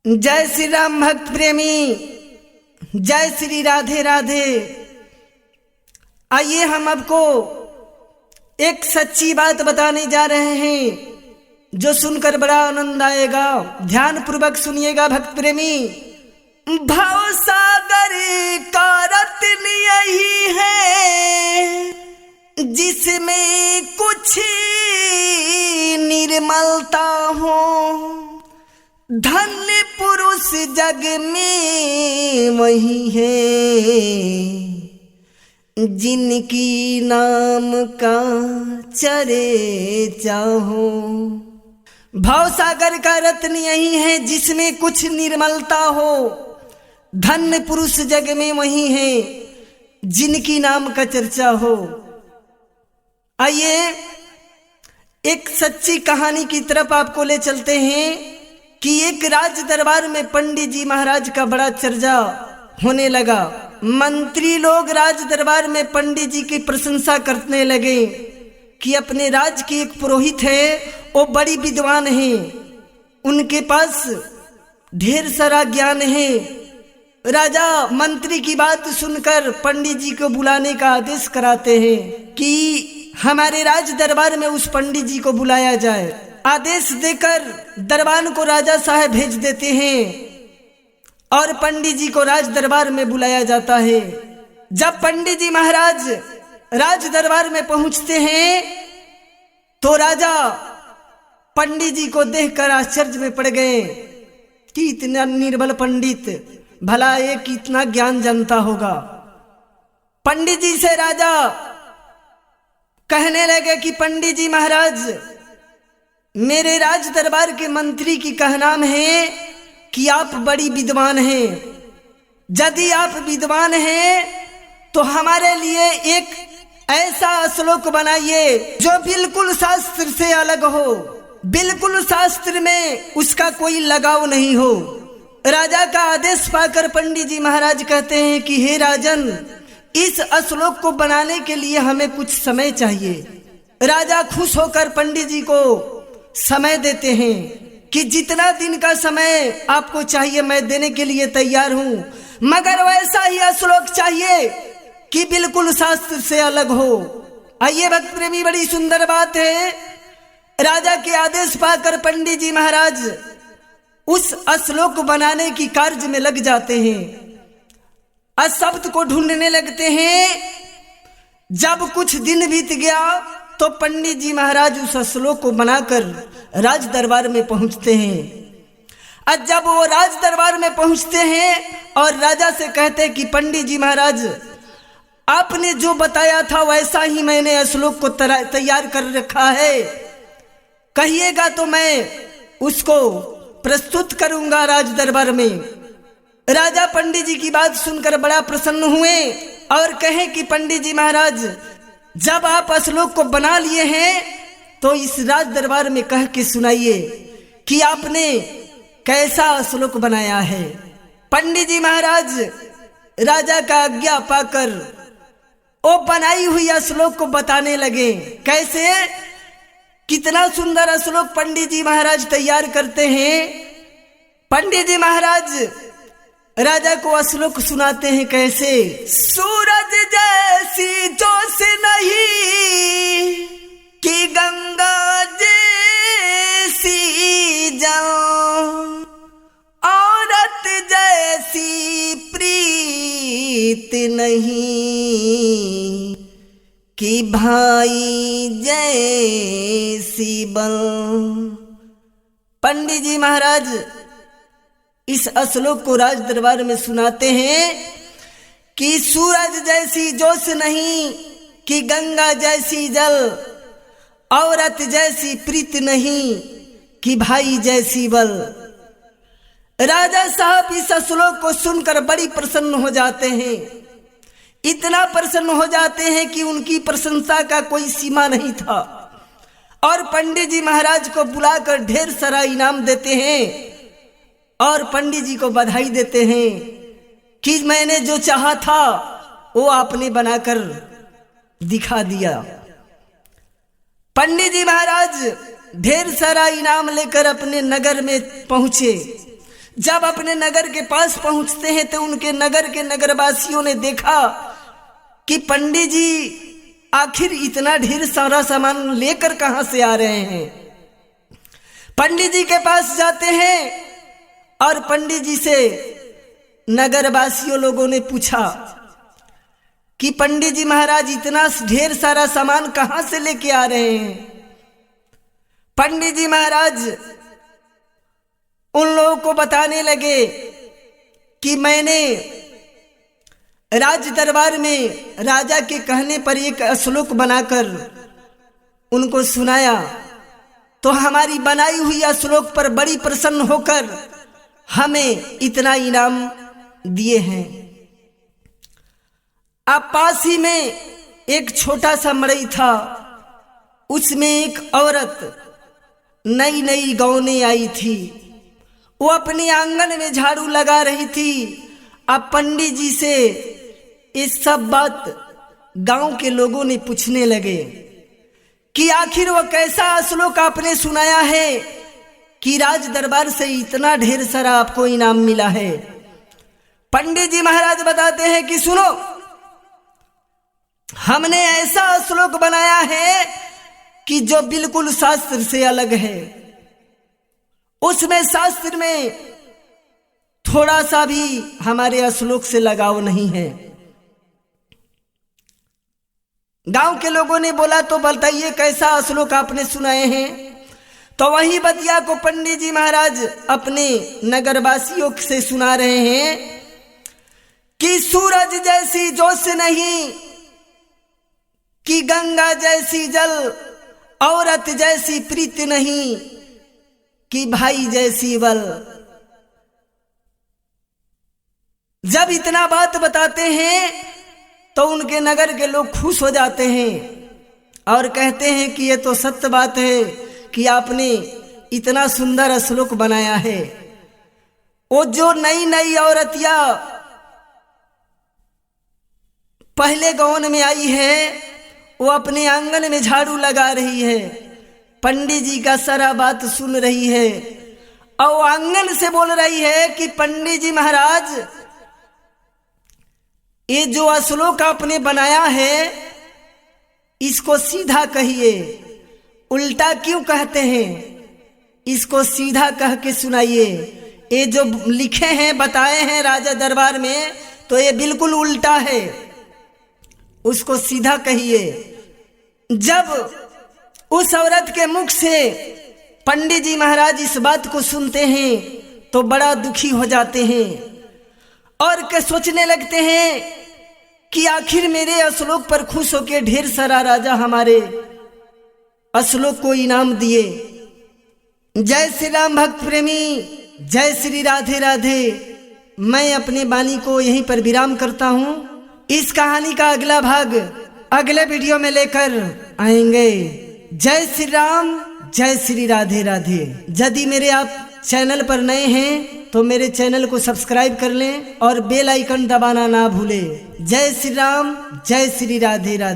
जय श्री राम भक्त प्रेमी, जय श्री राधे राधे। आइए हम आपको एक सच्ची बात बताने जा रहे हैं जो सुनकर बड़ा आनंद आएगा। ध्यान पूर्वक सुनिएगा भक्त प्रेमी। भाव सागर का रत्न यही है जिसमें कुछ निर्मलता हो। धन्य पुरुष जग में वही है जिनकी नाम का चरे चाहो। भाव सागर का रत्न यही है जिसमें कुछ निर्मलता हो। धन्य पुरुष जग में वही है जिनकी नाम का चर्चा हो। आइए एक सच्ची कहानी की तरफ आपको ले चलते हैं कि एक राज दरबार में पंडित जी महाराज का बड़ा चर्चा होने लगा। मंत्री लोग राज दरबार में पंडित जी की प्रशंसा करने लगे कि अपने राज के एक पुरोहित है, वो बड़ी विद्वान है, उनके पास ढेर सारा ज्ञान है। राजा मंत्री की बात सुनकर पंडित जी को बुलाने का आदेश कराते हैं कि हमारे राज दरबार में उस पंडित जी को बुलाया जाए। आदेश देकर दरबान को राजा साहब भेज देते हैं और पंडित जी को राज दरबार में बुलाया जाता है। जब पंडित जी महाराज राज दरबार में पहुंचते हैं तो राजा पंडित जी को देखकर आश्चर्य में पड़ गए कि इतना निर्बल पंडित, भला ये कितना ज्ञान जानता होगा। पंडित जी से राजा कहने लगे कि पंडित जी महाराज, मेरे राज दरबार के मंत्री की कहनाम है कि आप बड़ी विद्वान हैं। यदि आप विद्वान हैं तो हमारे लिए एक ऐसा श्लोक बनाइए जो बिल्कुल शास्त्र से अलग हो, बिल्कुल शास्त्र में उसका कोई लगाव नहीं हो। राजा का आदेश पाकर पंडित जी महाराज कहते हैं कि हे राजन, इस श्लोक को बनाने के लिए हमें कुछ समय चाहिए। राजा खुश होकर पंडित जी को समय देते हैं कि जितना दिन का समय आपको चाहिए मैं देने के लिए तैयार हूं, मगर वैसा ही श्लोक चाहिए कि बिल्कुल शास्त्र से अलग हो। आइए भक्त प्रेमी, बड़ी सुंदर बात है। राजा के आदेश पाकर पंडित जी महाराज उस श्लोक बनाने की कार्य में लग जाते हैं, शब्द को ढूंढने लगते हैं। जब कुछ दिन बीत गया तो पंडित जी महाराज उस श्लोक को बनाकर राज दरबार में पहुंचते हैं। और जब वो राज दरबार में पहुंचते हैं और राजा से कहते हैं कि पंडित जी महाराज, आपने जो बताया था वैसा ही मैंने श्लोक को तैयार कर रखा है, कहिएगा तो मैं उसको प्रस्तुत करूंगा राज दरबार में। राजा पंडित जी की बात सुनकर बड़ा प्रसन्न हुए और कहे कि पंडित जी महाराज, जब आप श्लोक को बना लिए हैं तो इस राज दरबार में कह के सुनाइए कि आपने कैसा श्लोक बनाया है। पंडित जी महाराज राजा का आज्ञा पाकर वो बनाई हुई श्लोक को बताने लगे। कैसे, कितना सुंदर श्लोक पंडित जी महाराज तैयार करते हैं। पंडित जी महाराज राजा को श्लोक सुनाते हैं। कैसे, सूरज जैसी जोश नहीं कि गंगा जैसी जल, औरत जैसी प्रीत नहीं कि भाई जैसी बल। पंडित जी महाराज इस श्लोक को राज दरबार में सुनाते हैं कि सूरज जैसी जोश नहीं कि गंगा जैसी जल, औरत जैसी प्रीत नहीं कि भाई जैसी बल। राजा साहब इस श्लोक को सुनकर बड़ी प्रसन्न हो जाते हैं। इतना प्रसन्न हो जाते हैं कि उनकी प्रशंसा का कोई सीमा नहीं था और पंडित जी महाराज को बुलाकर ढेर सारा इनाम देते हैं और पंडित जी को बधाई देते हैं कि मैंने जो चाहा था वो आपने बनाकर दिखा दिया। पंडित जी महाराज ढेर सारा इनाम लेकर अपने नगर में पहुंचे। जब अपने नगर के पास पहुंचते हैं तो उनके नगर के नगरवासियों ने देखा कि पंडित जी आखिर इतना ढेर सारा सामान लेकर कहां से आ रहे हैं। पंडित जी के पास जाते हैं और पंडित जी से नगरवासियों लोगों ने पूछा कि पंडित जी महाराज इतना ढेर सारा सामान कहां से लेके आ रहे हैं। पंडित जी महाराज उन लोगों को बताने लगे कि मैंने राज दरबार में राजा के कहने पर एक श्लोक बनाकर उनको सुनाया, तो हमारी बनाई हुई श्लोक पर बड़ी प्रसन्न होकर हमें इतना इनाम दिए हैं। अब पास ही में एक छोटा सा मड़ई था, उसमें एक औरत नई नई गौने आई थी। वो अपने आंगन में झाड़ू लगा रही थी। अब पंडित जी से इस सब बात गांव के लोगों ने पूछने लगे कि आखिर वो कैसा श्लोक आपने सुनाया है कि राज दरबार से इतना ढेर सारा आपको इनाम मिला है। पंडित जी महाराज बताते हैं कि सुनो, हमने ऐसा श्लोक बनाया है कि जो बिल्कुल शास्त्र से अलग है। उसमें शास्त्र में थोड़ा सा भी हमारे श्लोक से लगाव नहीं है। गांव के लोगों ने बोला तो बताइए कैसा श्लोक आपने सुनाए हैं। तो वही बतिया को पंडित जी महाराज अपने नगरवासियों से सुना रहे हैं कि सूरज जैसी जोश नहीं, कि गंगा जैसी जल, औरत जैसी प्रीत नहीं, कि भाई जैसी बल। जब इतना बात बताते हैं तो उनके नगर के लोग खुश हो जाते हैं और कहते हैं कि ये तो सत्य बात है कि आपने इतना सुंदर श्लोक बनाया है। वो जो नई नई औरतिया पहले गौन में आई है, वो अपने आंगन में झाड़ू लगा रही है, पंडित जी का सारा बात सुन रही है और आंगन से बोल रही है कि पंडित जी महाराज, ये जो श्लोक आपने बनाया है इसको सीधा कहिए, उल्टा क्यों कहते हैं? इसको सीधा कह के सुनाइए। ये जो लिखे हैं बताए हैं राजा दरबार में तो ये बिल्कुल उल्टा है, उसको सीधा कहिए। जब उस औरत के मुख से पंडित जी महाराज इस बात को सुनते हैं तो बड़ा दुखी हो जाते हैं और के सोचने लगते हैं कि आखिर मेरे श्लोक पर खुश होकर ढेर सारा राजा हमारे श्लोक को इनाम दिए। जय श्री राम भक्त प्रेमी, जय श्री राधे राधे। मैं अपने वाणी को यहीं पर विराम करता हूँ। इस कहानी का अगला भाग अगले वीडियो में लेकर आएंगे। जय श्री राम, जय श्री राधे राधे। यदि मेरे आप चैनल पर नए हैं तो मेरे चैनल को सब्सक्राइब कर लें और बेल आइकन दबाना ना भूलें। जय श्री राम, जय श्री राधे राधे।